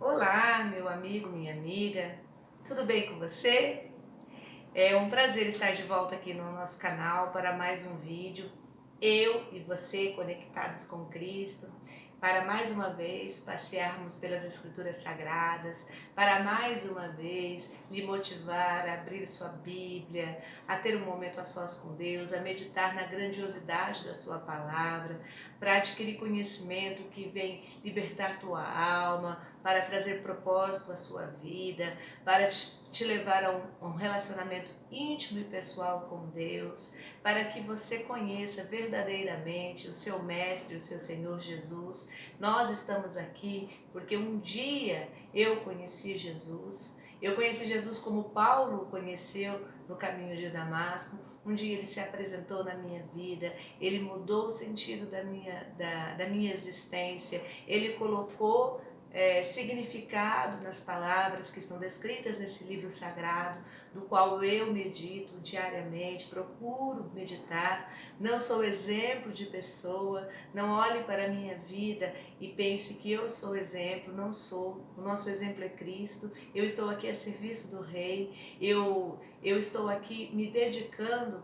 Olá, meu amigo, minha amiga, tudo bem com você? É um prazer estar de volta aqui no nosso canal para mais um vídeo. Eu e você conectados com Cristo, para mais uma vez passearmos pelas Escrituras Sagradas, para mais uma vez lhe motivar a abrir sua Bíblia, a ter um momento a sós com Deus, a meditar na grandiosidade da sua palavra, para adquirir conhecimento que vem libertar tua alma, para trazer propósito à sua vida, para te levar a um relacionamento íntimo e pessoal com Deus, para que você conheça verdadeiramente o seu Mestre, o seu Senhor Jesus. Nós estamos aqui porque um dia eu conheci Jesus. Eu conheci Jesus como Paulo conheceu no caminho de Damasco. Um dia ele se apresentou na minha vida, ele mudou o sentido da minha existência, ele colocou significado nas palavras que estão descritas nesse livro sagrado, do qual eu medito diariamente, procuro meditar. Não sou exemplo de pessoa, não olhe para a minha vida e pense que eu sou exemplo, não sou. O nosso exemplo é Cristo. Eu estou aqui a serviço do Rei, eu estou aqui me dedicando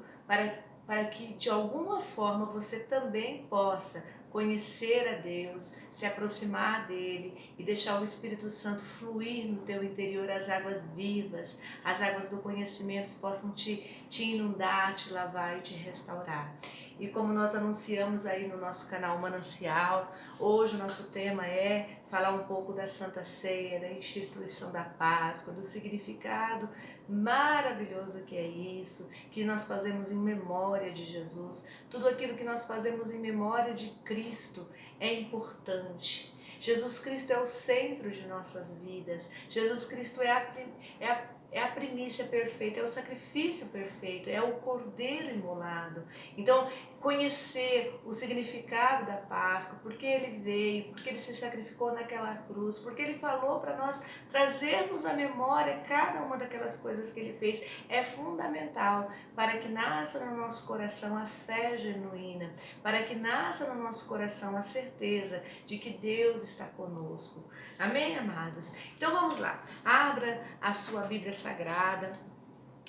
para que de alguma forma você também possa conhecer a Deus, se aproximar dele e deixar o Espírito Santo fluir no teu interior, as águas vivas, as águas do conhecimento possam te inundar, te lavar e te restaurar. E como nós anunciamos aí no nosso canal Manancial, hoje o nosso tema é falar um pouco da Santa Ceia, da instituição da Páscoa, do significado maravilhoso que é isso, que nós fazemos em memória de Jesus. Tudo aquilo que nós fazemos em memória de Cristo é importante. Jesus Cristo é o centro de nossas vidas. Jesus Cristo é a primícia perfeita, é o sacrifício perfeito, é o cordeiro imolado. Então, conhecer o significado da Páscoa, por que ele veio, por que ele se sacrificou naquela cruz, porque ele falou para nós trazermos à memória cada uma daquelas coisas que ele fez, é fundamental para que nasça no nosso coração a fé genuína, para que nasça no nosso coração a certeza de que Deus está conosco. Amém, amados? Então vamos lá, abra a sua Bíblia Sagrada,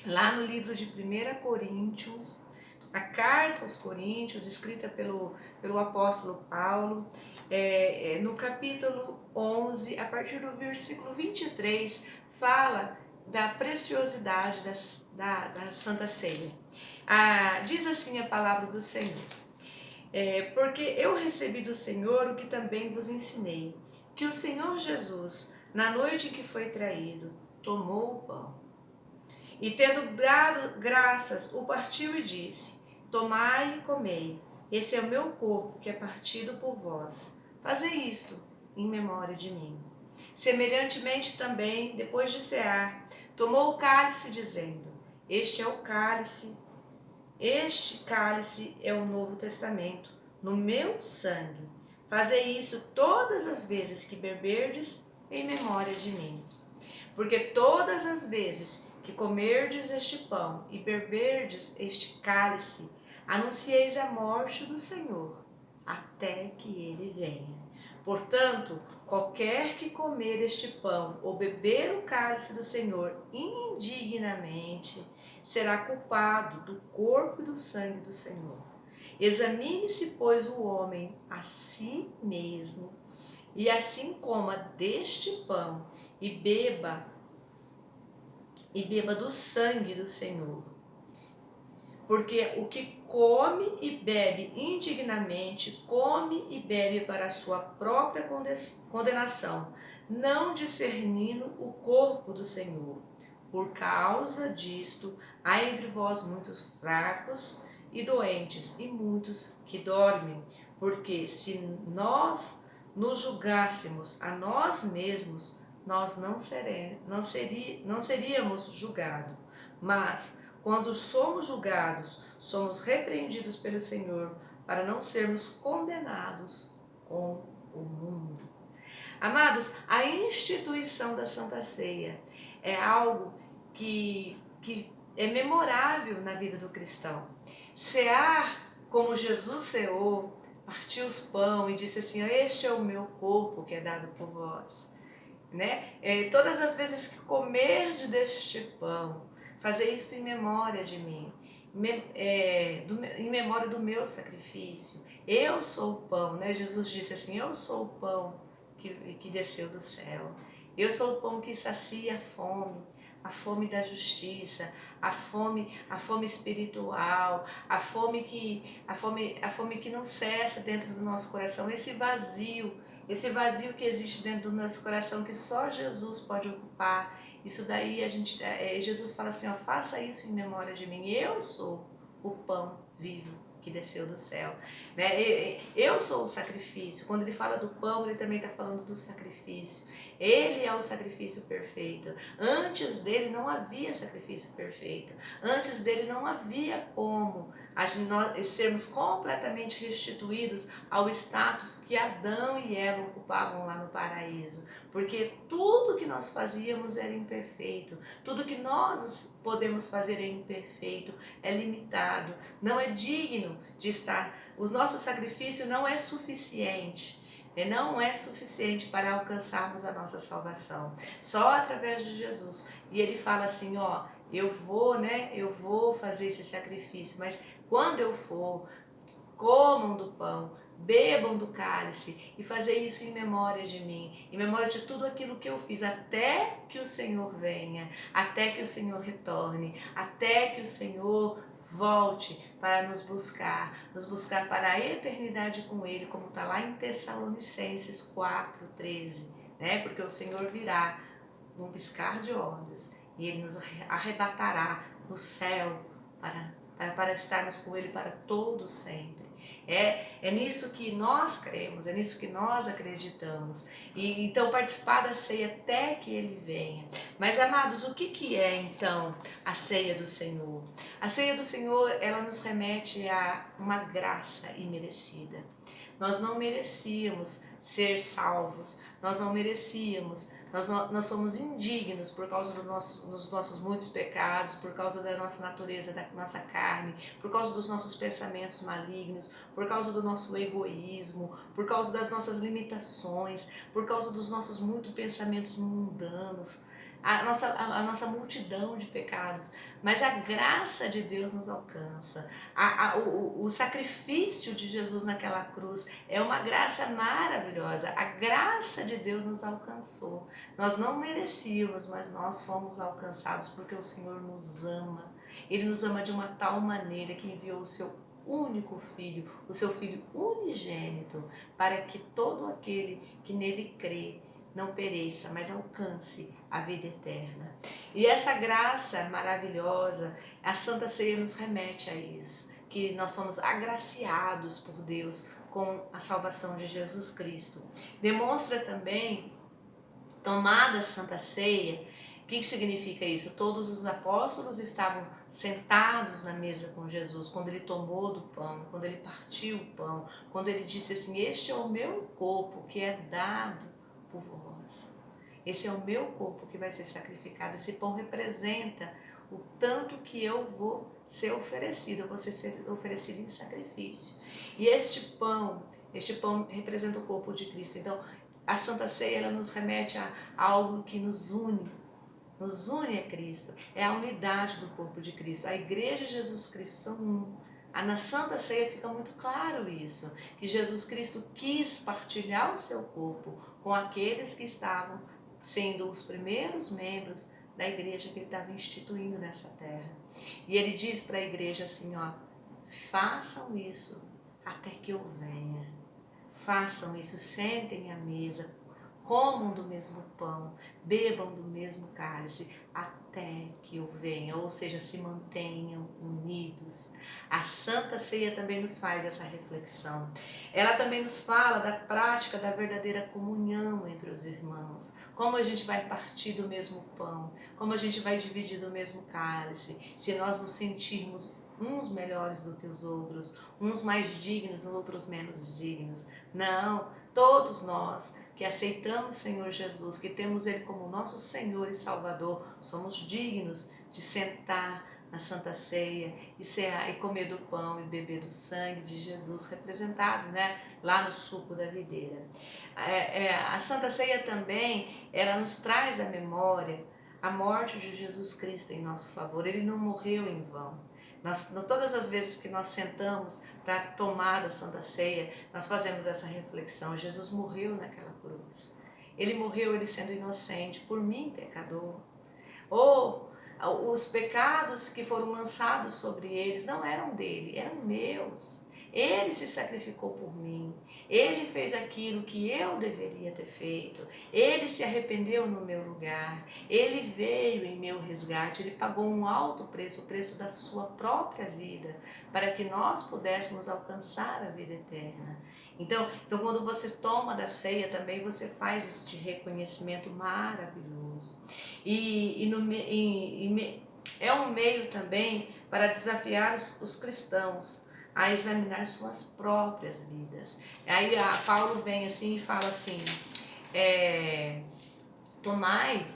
lá no livro de 1 Coríntios, a carta aos Coríntios, escrita pelo apóstolo Paulo, no capítulo 11, a partir do versículo 23, fala da preciosidade da Santa Ceia. Diz assim a palavra do Senhor: porque eu recebi do Senhor o que também vos ensinei, que o Senhor Jesus, na noite em que foi traído, tomou o pão. E tendo dado graças, o partiu e disse: tomai e comei, esse é o meu corpo que é partido por vós. Fazei isto em memória de mim. Semelhantemente também, depois de cear, tomou o cálice, dizendo: este cálice é o Novo Testamento, no meu sangue. Fazei isso todas as vezes que beberdes, em memória de mim. Porque todas as vezes que comerdes este pão e beberdes este cálice, anuncieis a morte do Senhor, até que ele venha. Portanto, qualquer que comer este pão ou beber o cálice do Senhor indignamente, será culpado do corpo e do sangue do Senhor. Examine-se, pois, o homem a si mesmo, e assim coma deste pão e beba do sangue do Senhor. Porque o que come e bebe indignamente, come e bebe para a sua própria condenação, não discernindo o corpo do Senhor. Por causa disto, há entre vós muitos fracos e doentes, e muitos que dormem. Porque se nós nos julgássemos a nós mesmos, nós não seríamos julgados. Mas, quando somos julgados, somos repreendidos pelo Senhor, para não sermos condenados com o mundo. Amados, a instituição da Santa Ceia é algo que é memorável na vida do cristão. Cear como Jesus ceou, partiu os pão e disse assim: este é o meu corpo que é dado por vós. né? Todas as vezes que comerdes deste pão, fazer isso em memória de mim, em memória do meu sacrifício. Eu sou o pão, né? Jesus disse assim, eu sou o pão que desceu do céu. Eu sou o pão que sacia a fome da justiça, a fome espiritual, a fome que não cessa dentro do nosso coração, esse vazio que existe dentro do nosso coração que só Jesus pode ocupar. Isso daí Jesus fala assim, ó, faça isso em memória de mim. Eu sou o pão vivo que desceu do céu, né? Eu sou o sacrifício. Quando ele fala do pão, ele também está falando do sacrifício. Ele é o sacrifício perfeito. Antes dele não havia sacrifício perfeito. Antes dele não havia como nós sermos completamente restituídos ao status que Adão e Eva ocupavam lá no paraíso. Porque tudo que nós fazíamos era imperfeito. Tudo que nós podemos fazer é imperfeito, é limitado, não é digno de estar. O nosso sacrifício não é suficiente. Não é suficiente para alcançarmos a nossa salvação. Só através de Jesus. E ele fala assim, ó, eu vou fazer esse sacrifício, mas quando eu for, comam do pão, bebam do cálice e fazer isso em memória de mim, em memória de tudo aquilo que eu fiz, até que o Senhor venha, até que o Senhor retorne, até que o Senhor volte para nos buscar para a eternidade com Ele, como está lá em Tessalonicenses 4:13, né? Porque o Senhor virá num piscar de olhos e Ele nos arrebatará no céu para estarmos com Ele para todo sempre. É nisso que nós cremos, é nisso que nós acreditamos. E então participar da ceia até que Ele venha. Mas amados, o que é então a ceia do Senhor? A ceia do Senhor, ela nos remete a uma graça imerecida. Nós não merecíamos ser salvos, nós não merecíamos, nós somos indignos por causa dos nossos muitos pecados, por causa da nossa natureza, da nossa carne, por causa dos nossos pensamentos malignos, por causa do nosso egoísmo, por causa das nossas limitações, por causa dos nossos muitos pensamentos mundanos, a nossa multidão de pecados. Mas a graça de Deus nos alcança. O sacrifício de Jesus naquela cruz é uma graça maravilhosa. A graça de Deus nos alcançou. Nós não merecíamos, mas nós fomos alcançados porque o Senhor nos ama. Ele nos ama de uma tal maneira que enviou o seu único filho, o seu filho unigênito, para que todo aquele que nele crê não pereça, mas alcance a vida eterna. E essa graça maravilhosa, a Santa Ceia nos remete a isso, que nós somos agraciados por Deus com a salvação de Jesus Cristo. Demonstra também, tomada a Santa Ceia, o que significa isso? Todos os apóstolos estavam sentados na mesa com Jesus, quando ele tomou do pão, quando ele partiu o pão, quando ele disse assim, este é o meu corpo que é dado por vós. Esse é o meu corpo que vai ser sacrificado. Esse pão representa o tanto que eu vou ser oferecido, eu vou ser oferecido em sacrifício. E este pão representa o corpo de Cristo. Então, a Santa Ceia, ela nos remete a algo que nos une a Cristo. É a unidade do corpo de Cristo. A Igreja e Jesus Cristo são um. Na Santa Ceia fica muito claro isso, que Jesus Cristo quis partilhar o seu corpo com aqueles que estavam sendo os primeiros membros da igreja que ele estava instituindo nessa terra. E ele diz para a igreja assim, ó, façam isso até que eu venha. Façam isso, sentem à mesa, comam do mesmo pão, bebam do mesmo cálice, até que eu venha, ou seja, se mantenham unidos. A Santa Ceia também nos faz essa reflexão. Ela também nos fala da prática da verdadeira comunhão entre os irmãos. Como a gente vai partir do mesmo pão, como a gente vai dividir do mesmo cálice, se nós nos sentirmos uns melhores do que os outros, uns mais dignos, outros menos dignos. Não, todos nós que aceitamos o Senhor Jesus, que temos Ele como nosso Senhor e Salvador, somos dignos de sentar na Santa Ceia e comer do pão e beber do sangue de Jesus representado, né, lá no suco da videira. A Santa Ceia também, ela nos traz à memória a morte de Jesus Cristo em nosso favor. Ele não morreu em vão. Todas as vezes que nós sentamos para tomar da Santa Ceia, nós fazemos essa reflexão. Jesus morreu naquela cruz. Ele morreu, ele sendo inocente, por mim, pecador. Ou os pecados que foram lançados sobre eles não eram dele, eram meus. Ele se sacrificou por mim. Ele fez aquilo que eu deveria ter feito. Ele se arrependeu no meu lugar. Ele veio em meu resgate. Ele pagou um alto preço, o preço da sua própria vida, para que nós pudéssemos alcançar a vida eterna. Então quando você toma da ceia também, você faz este reconhecimento maravilhoso. É um meio também para desafiar os cristãos a examinar suas próprias vidas. Aí Paulo vem assim e fala assim, tomai,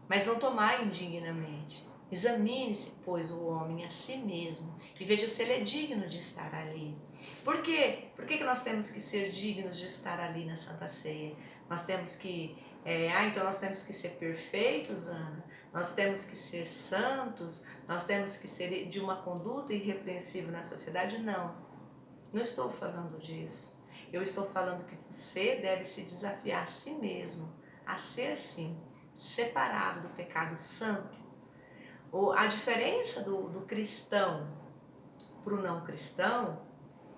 mas não tomai indignamente. Examine-se, pois, o homem a si mesmo e veja se ele é digno de estar ali. Por quê? Por que nós temos que ser dignos de estar ali na Santa Ceia? Nós temos que... então nós temos que ser perfeitos, Ana? Nós temos que ser santos? Nós temos que ser de uma conduta irrepreensível na sociedade? Não. Não estou falando disso. Eu estou falando que você deve se desafiar a si mesmo a ser assim, separado do pecado santo. A diferença do cristão para o não cristão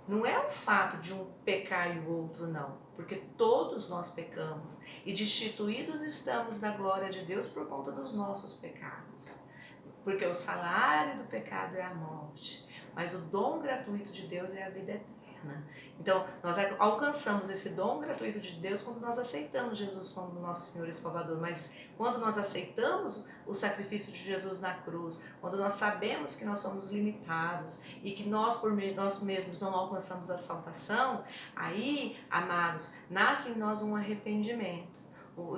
não é o fato de um pecar e o outro não, porque todos nós pecamos e destituídos estamos da glória de Deus por conta dos nossos pecados. Porque o salário do pecado é a morte, mas o dom gratuito de Deus é a vida eterna. Então, nós alcançamos esse dom gratuito de Deus quando nós aceitamos Jesus como nosso Senhor e Salvador, mas quando nós aceitamos o sacrifício de Jesus na cruz, quando nós sabemos que nós somos limitados e que nós por nós mesmos não alcançamos a salvação, aí, amados, nasce em nós um arrependimento.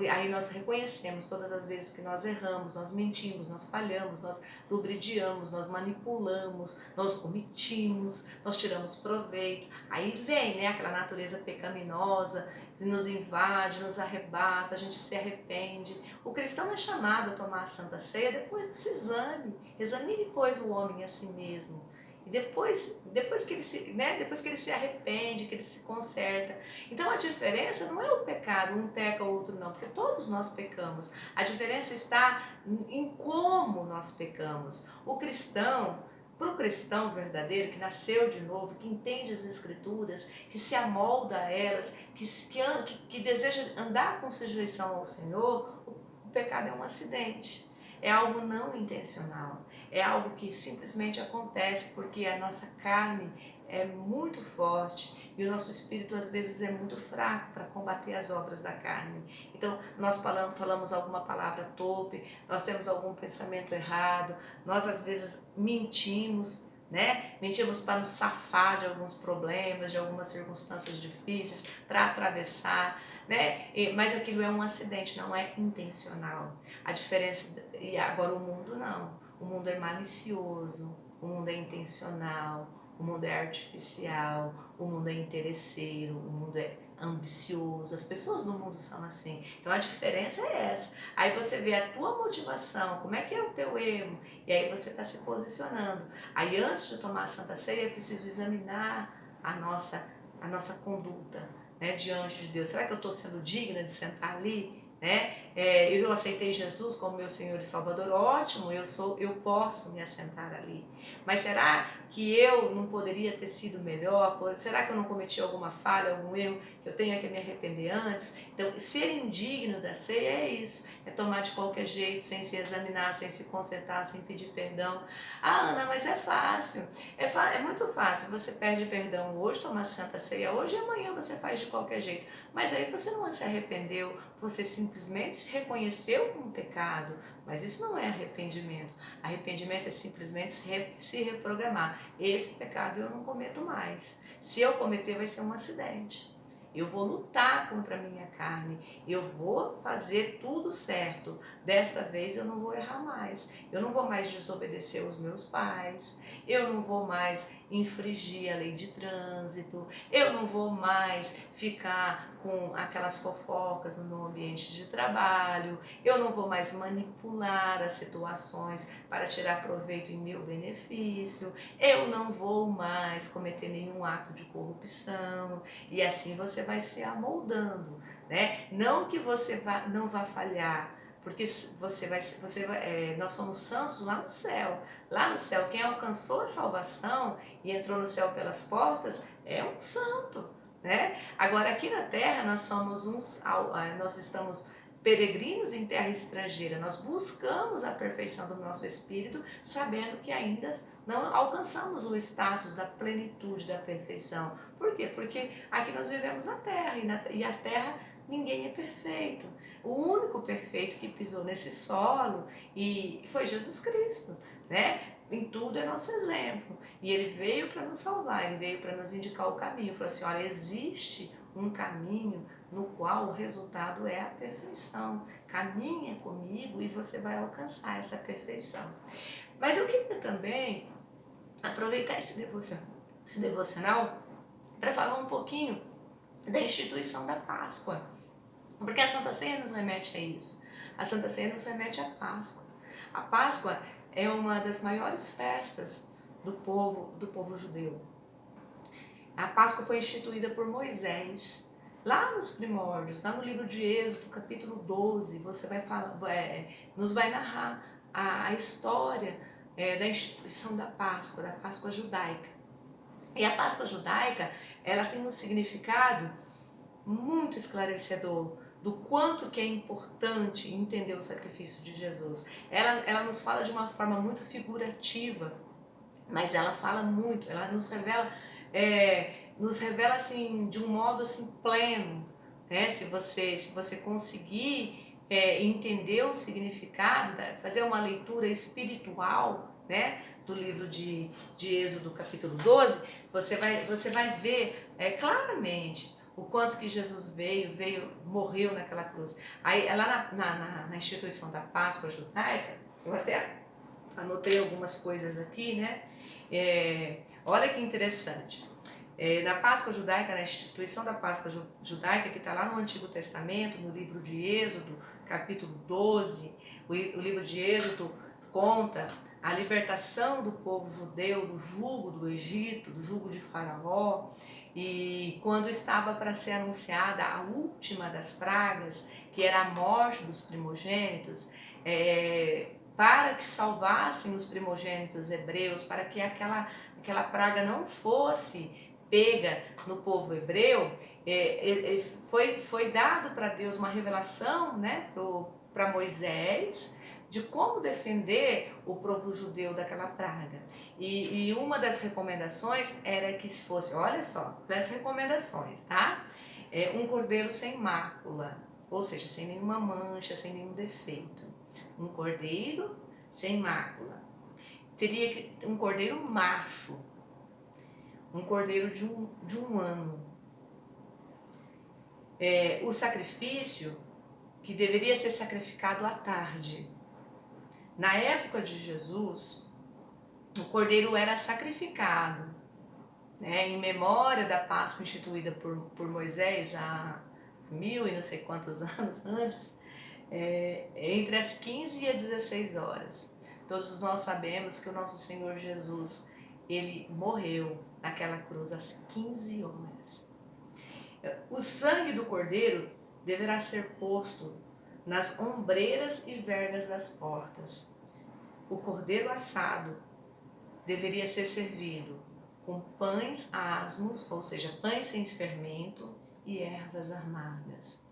Aí nós reconhecemos todas as vezes que nós erramos, nós mentimos, nós falhamos, nós ludibriamos, nós manipulamos, nós omitimos, nós tiramos proveito. Aí vem, né, aquela natureza pecaminosa que nos invade, nos arrebata, a gente se arrepende. O cristão é chamado a tomar a Santa Ceia depois desse exame. Examine, pois, o homem a si mesmo. E depois que ele se arrepende, que ele se conserta. Então a diferença não é o pecado, um peca, o outro não, porque todos nós pecamos. A diferença está em como nós pecamos. Para o cristão verdadeiro, que nasceu de novo, que entende as Escrituras, que se amolda a elas, que deseja andar com sujeição ao Senhor, o pecado é um acidente. É algo não intencional, é algo que simplesmente acontece porque a nossa carne é muito forte e o nosso espírito às vezes é muito fraco para combater as obras da carne. Então nós falamos alguma palavra torpe, nós temos algum pensamento errado, nós às vezes mentimos, né? Mentimos para nos safar de alguns problemas, de algumas circunstâncias difíceis, para atravessar, né? Mas aquilo é um acidente, não é intencional. A diferença, e agora o mundo não, o mundo é malicioso, o mundo é intencional, o mundo é artificial, o mundo é interesseiro, o mundo é ambicioso, as pessoas do mundo são assim. Então a diferença é essa. Aí você vê a tua motivação, como é que é o teu erro, e aí você está se posicionando. Aí antes de tomar a Santa Ceia é preciso examinar a nossa conduta, né, diante de Deus. Será que eu estou sendo digna de sentar ali? Eu aceitei Jesus como meu Senhor e Salvador, ótimo, eu posso me assentar ali. Mas será que eu não poderia ter sido melhor? Será que eu não cometi alguma falha, algum erro que eu tenha que me arrepender antes? Então, ser indigno da ceia é isso, é tomar de qualquer jeito, sem se examinar, sem se consertar, sem pedir perdão. Ah, Ana, mas é fácil, é muito fácil, você pede perdão hoje, toma a Santa Ceia hoje e amanhã você faz de qualquer jeito. Mas aí você não se arrependeu, você simplesmente reconheceu como pecado, mas isso não é arrependimento. Arrependimento é simplesmente se reprogramar. Esse pecado eu não cometo mais. Se eu cometer, vai ser um acidente. eu vou lutar contra a minha carne, eu vou fazer tudo certo. Desta vez eu não vou errar mais, eu não vou mais desobedecer os meus pais, eu não vou mais infringir a lei de trânsito, eu não vou mais ficar com aquelas fofocas no meu ambiente de trabalho, eu não vou mais manipular as situações para tirar proveito em meu benefício, eu não vou mais cometer nenhum ato de corrupção, e assim você vai se amoldando, né? Não que você não vá falhar, porque nós somos santos lá no céu. Lá no céu, quem alcançou a salvação e entrou no céu pelas portas é um santo, né? Agora aqui na terra nós estamos peregrinos em terra estrangeira, nós buscamos a perfeição do nosso espírito, sabendo que ainda não alcançamos o status da plenitude, da perfeição. Por quê? Porque aqui nós vivemos na terra e a terra ninguém é perfeito. O único perfeito que pisou nesse solo e foi Jesus Cristo, né? Em tudo é nosso exemplo. E ele veio para nos salvar, ele veio para nos indicar o caminho. Ele falou assim, olha, existe um caminho no qual o resultado é a perfeição. Caminha comigo e você vai alcançar essa perfeição. Mas eu queria também aproveitar esse devocional para falar um pouquinho da instituição da Páscoa. Porque a Santa Ceia nos remete a isso. A Santa Ceia nos remete à Páscoa. A Páscoa é uma das maiores festas do povo judeu. A Páscoa foi instituída por Moisés, lá nos primórdios, lá no livro de Êxodo, capítulo 12, você vai falar, nos vai narrar a história da instituição da Páscoa judaica. E a Páscoa judaica, ela tem um significado muito esclarecedor do quanto que é importante entender o sacrifício de Jesus. Ela nos fala de uma forma muito figurativa, mas ela fala muito, ela nos revela assim de um modo assim pleno, né? Se você conseguir entender o significado, fazer uma leitura espiritual, né, do livro de Êxodo capítulo 12, você vai ver claramente o quanto que Jesus morreu naquela cruz. Aí lá na instituição da Páscoa judaica, eu até anotei algumas coisas aqui, né? Olha que interessante. Na Páscoa judaica, na instituição da Páscoa judaica, que está lá no Antigo Testamento, no livro de Êxodo, capítulo 12, o livro de Êxodo conta a libertação do povo judeu do jugo do Egito, do jugo de Faraó, e quando estava para ser anunciada a última das pragas, que era a morte dos primogênitos, para que salvassem os primogênitos hebreus, para que aquela praga não fosse pega no povo hebreu, foi dado para Deus uma revelação, né, para Moisés, de como defender o povo judeu daquela praga. E uma das recomendações era que se fosse, olha só, das recomendações, tá? Um cordeiro sem mácula, ou seja, sem nenhuma mancha, sem nenhum defeito. Um cordeiro sem mácula. Teria que um cordeiro macho, um cordeiro de um ano. O sacrifício que deveria ser sacrificado à tarde. Na época de Jesus, o cordeiro era sacrificado, né, em memória da Páscoa instituída por Moisés há 1000 e não sei quantos anos antes, entre as 15 e as 16 horas. Todos nós sabemos que o nosso Senhor Jesus, ele morreu naquela cruz às 15 horas. O sangue do cordeiro deverá ser posto nas ombreiras e vergas das portas. O cordeiro assado deveria ser servido com pães asmos, ou seja, pães sem fermento e ervas amargas.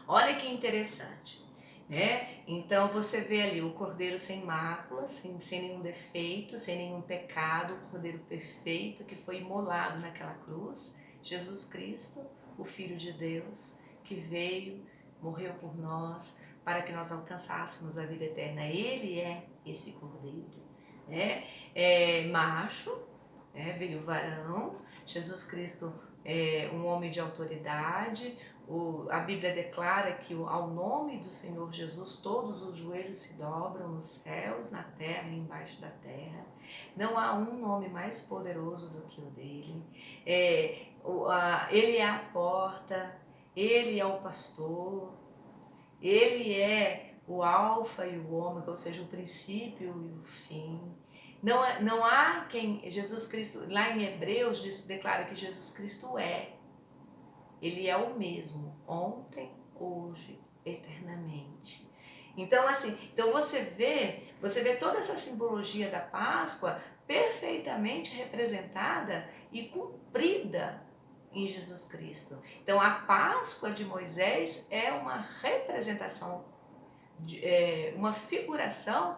Olha que interessante, né? Então você vê ali o cordeiro sem mácula, sem nenhum defeito, sem nenhum pecado, o cordeiro perfeito que foi imolado naquela cruz, Jesus Cristo, o Filho de Deus, que veio, morreu por nós, para que nós alcançássemos a vida eterna. Ele é esse cordeiro, né? Macho, veio varão, Jesus Cristo um homem de autoridade. A Bíblia declara que ao nome do Senhor Jesus todos os joelhos se dobram nos céus, na terra e embaixo da terra. Não há um nome mais poderoso do que o dele. Ele é a porta, ele é o pastor, ele é o alfa e o ômega, ou seja, o princípio e o fim. Não há quem, Jesus Cristo, lá em Hebreus, declara que Jesus Cristo ele é o mesmo, ontem, hoje, eternamente. Então, assim, você vê toda essa simbologia da Páscoa perfeitamente representada e cumprida em Jesus Cristo. Então, a Páscoa de Moisés é uma representação, uma figuração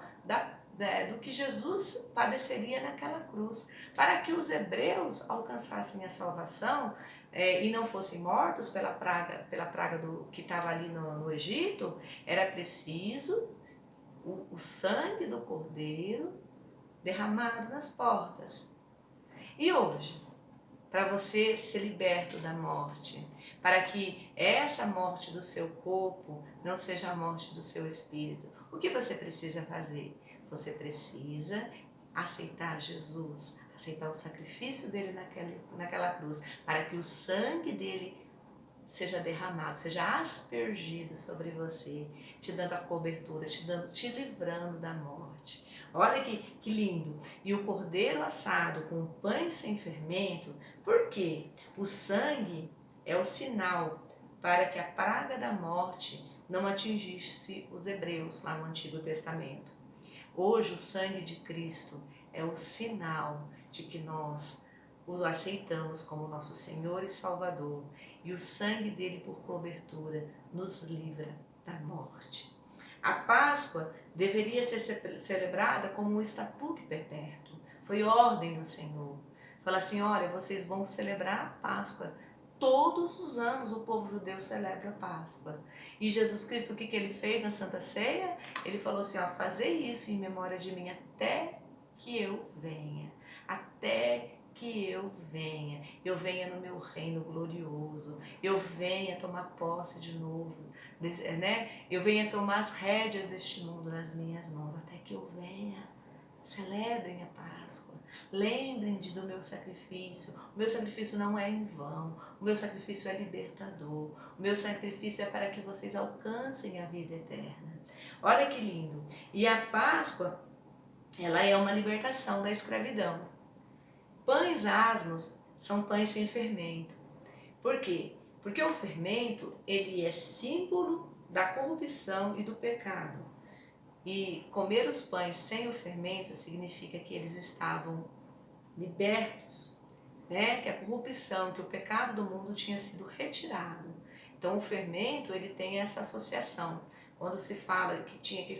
do que Jesus padeceria naquela cruz, para que os hebreus alcançassem a salvação e não fossem mortos pela praga do que estava ali no Egito. Era preciso o sangue do cordeiro derramado nas portas. E hoje, para você ser liberto da morte, para que essa morte do seu corpo não seja a morte do seu espírito, o que você precisa fazer? Você precisa aceitar Jesus, aceitar o sacrifício dele naquela cruz, para que o sangue dele seja derramado, seja aspergido sobre você, te dando a cobertura, te livrando da morte. Olha que lindo! E o cordeiro assado com pães sem fermento, por quê? O sangue é o sinal para que a praga da morte não atingisse os hebreus lá no Antigo Testamento. Hoje o sangue de Cristo é o sinal de que nós o aceitamos como nosso Senhor e Salvador, e o sangue dele por cobertura nos livra da morte. A Páscoa deveria ser celebrada como um estatuto perpétuo. Foi ordem do Senhor. Fala assim, olha, vocês vão celebrar a Páscoa. Todos os anos o povo judeu celebra a Páscoa. E Jesus Cristo, o que ele fez na Santa Ceia? Ele falou assim, ó, fazer isso em memória de mim até que eu venha. Até que eu venha no meu reino glorioso, eu venha tomar posse de novo, né? Eu venha tomar as rédeas deste mundo nas minhas mãos, até que eu venha. Celebrem a Páscoa, lembrem do meu sacrifício. O meu sacrifício não é em vão, o meu sacrifício é libertador, o meu sacrifício é para que vocês alcancem a vida eterna. Olha que lindo! E a Páscoa, ela é uma libertação da escravidão. Pães asmos são pães sem fermento. Por quê? Porque o fermento, ele é símbolo da corrupção e do pecado. E comer os pães sem o fermento significa que eles estavam libertos, né? Que a corrupção, que o pecado do mundo tinha sido retirado. Então o fermento, ele tem essa associação. Quando se fala que tinha que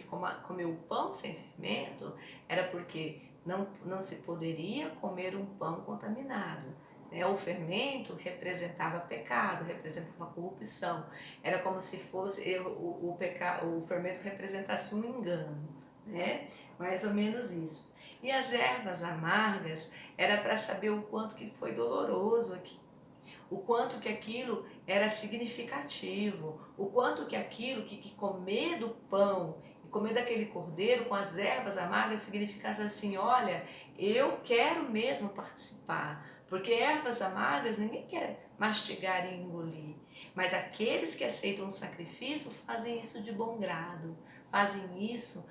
comer o pão sem fermento, era porque não se poderia comer um pão contaminado. O fermento representava pecado, representava corrupção. Era como se fosse o fermento representasse um engano, né? Mais ou menos isso. E as ervas amargas era para saber o quanto que foi doloroso aqui, o quanto que aquilo era significativo, o quanto que aquilo que comer do pão e comer daquele cordeiro com as ervas amargas significasse assim, olha, eu quero mesmo participar, porque ervas amargas ninguém quer mastigar e engolir, mas aqueles que aceitam o sacrifício fazem isso de bom grado, fazem isso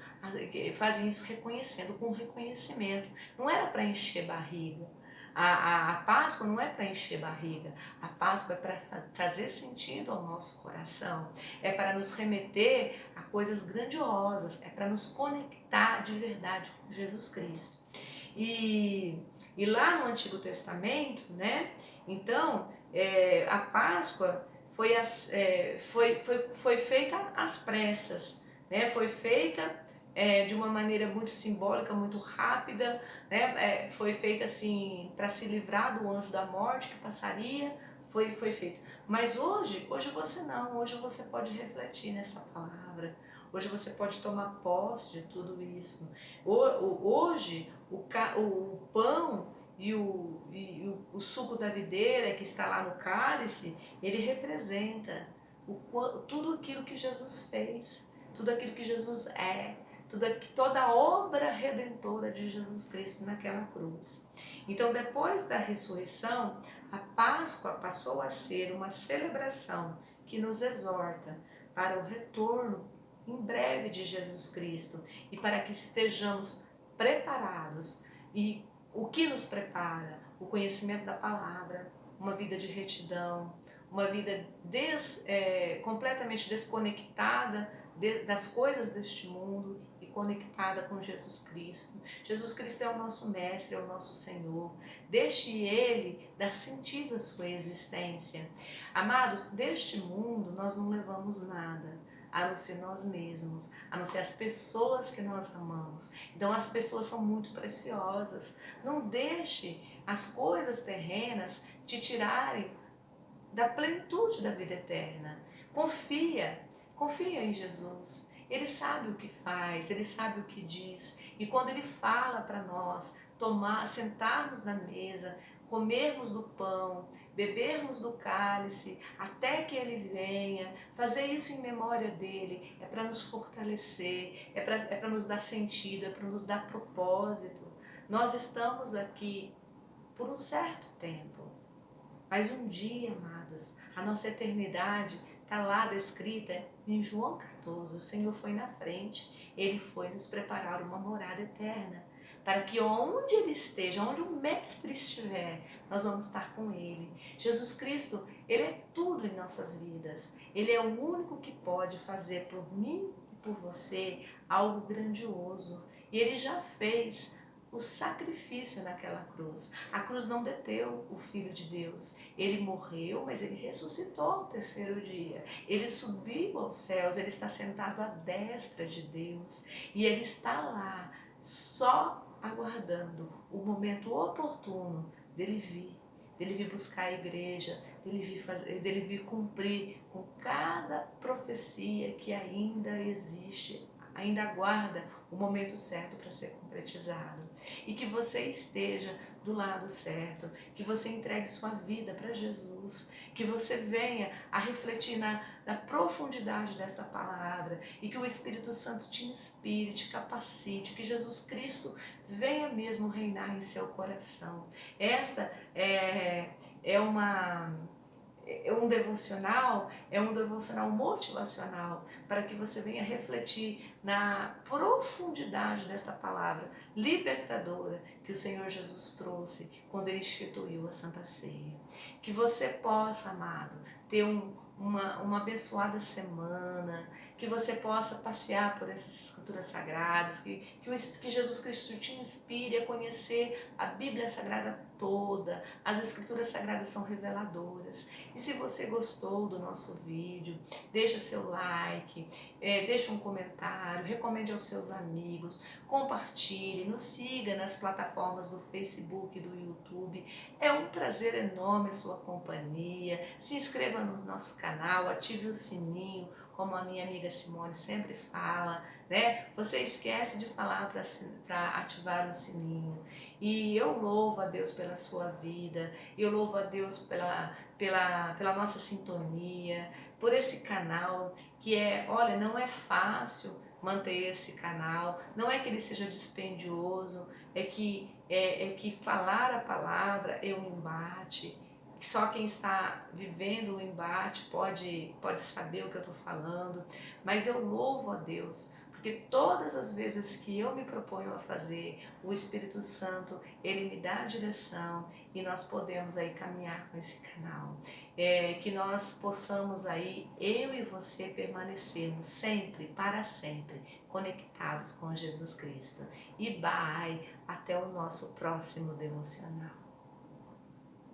reconhecendo, com reconhecimento. Não era para encher barriga. A Páscoa não é para encher barriga, a Páscoa é para trazer sentido ao nosso coração, é para nos remeter a coisas grandiosas, é para nos conectar de verdade com Jesus Cristo. E lá no Antigo Testamento, né? Então, a Páscoa foi feita às pressas, né? Foi feita de uma maneira muito simbólica, muito rápida, né? Foi feita assim para se livrar do anjo da morte que passaria, foi feito. Mas hoje você não, hoje você pode refletir nessa palavra, hoje você pode tomar posse de tudo isso. Hoje o pão, o suco da videira que está lá no cálice, ele representa tudo aquilo que Jesus fez, tudo aquilo que Jesus é, toda a obra redentora de Jesus Cristo naquela cruz. Então, depois da ressurreição, a Páscoa passou a ser uma celebração que nos exorta para o retorno em breve de Jesus Cristo e para que estejamos preparados. E o que nos prepara? O conhecimento da palavra, uma vida de retidão, uma vida completamente desconectada das coisas deste mundo e conectada com Jesus Cristo. Jesus Cristo é o nosso mestre, é o nosso Senhor. Deixe Ele dar sentido à sua existência. Amados, deste mundo nós não levamos nada, a não ser nós mesmos, a não ser as pessoas que nós amamos. Então as pessoas são muito preciosas. Não deixe as coisas terrenas te tirarem da plenitude da vida eterna. Confia em Jesus. Ele sabe o que faz, ele sabe o que diz. E quando ele fala para nós sentarmos na mesa, comermos do pão, bebermos do cálice, até que ele venha, fazer isso em memória dele, é para nos fortalecer, é para nos dar sentido, é para nos dar propósito. Nós estamos aqui por um certo tempo, mas um dia, amados, a nossa eternidade está lá descrita em João 14. O Senhor foi na frente, Ele foi nos preparar uma morada eterna, para que onde Ele esteja, onde o Mestre estiver, nós vamos estar com Ele. Jesus Cristo, Ele é tudo em nossas vidas. Ele é o único que pode fazer por mim e por você algo grandioso. E Ele já fez o sacrifício naquela cruz. A cruz não deteu o Filho de Deus. Ele morreu, mas ele ressuscitou ao terceiro dia. Ele subiu aos céus, ele está sentado à destra de Deus. E ele está lá, só aguardando o momento oportuno dele vir buscar a igreja, dele vir cumprir com cada profecia que ainda existe, ainda aguarda o momento certo para ser concretizado. E que você esteja do lado certo, que você entregue sua vida para Jesus, que você venha a refletir na profundidade desta palavra e que o Espírito Santo te inspire, te capacite, que Jesus Cristo venha mesmo reinar em seu coração. Esta é um devocional motivacional para que você venha refletir na profundidade desta palavra libertadora que o Senhor Jesus trouxe quando Ele instituiu a Santa Ceia. Que você possa, amado, ter uma abençoada semana, que você possa passear por essas escrituras sagradas, que Jesus Cristo te inspire a conhecer a Bíblia Sagrada toda. As escrituras sagradas são reveladoras. E se você gostou do nosso vídeo, deixa seu like, deixa um comentário, recomende aos seus amigos, compartilhe, nos siga nas plataformas do Facebook e do YouTube. É um prazer enorme a sua companhia. Se inscreva no nosso canal, ative o sininho, como a minha amiga Simone sempre fala, né? Você esquece de falar para ativar o sininho. E eu louvo a Deus pela sua vida, eu louvo a Deus pela nossa sintonia, por esse canal que olha, não é fácil manter esse canal, não é que ele seja dispendioso, é que falar a palavra é um embate. Só quem está vivendo o embate pode saber o que eu estou falando, mas eu louvo a Deus, porque todas as vezes que eu me proponho a fazer, o Espírito Santo, Ele me dá a direção e nós podemos aí caminhar com esse canal. Que nós possamos aí, eu e você, permanecermos sempre, para sempre, conectados com Jesus Cristo. E bye, até o nosso próximo devocional.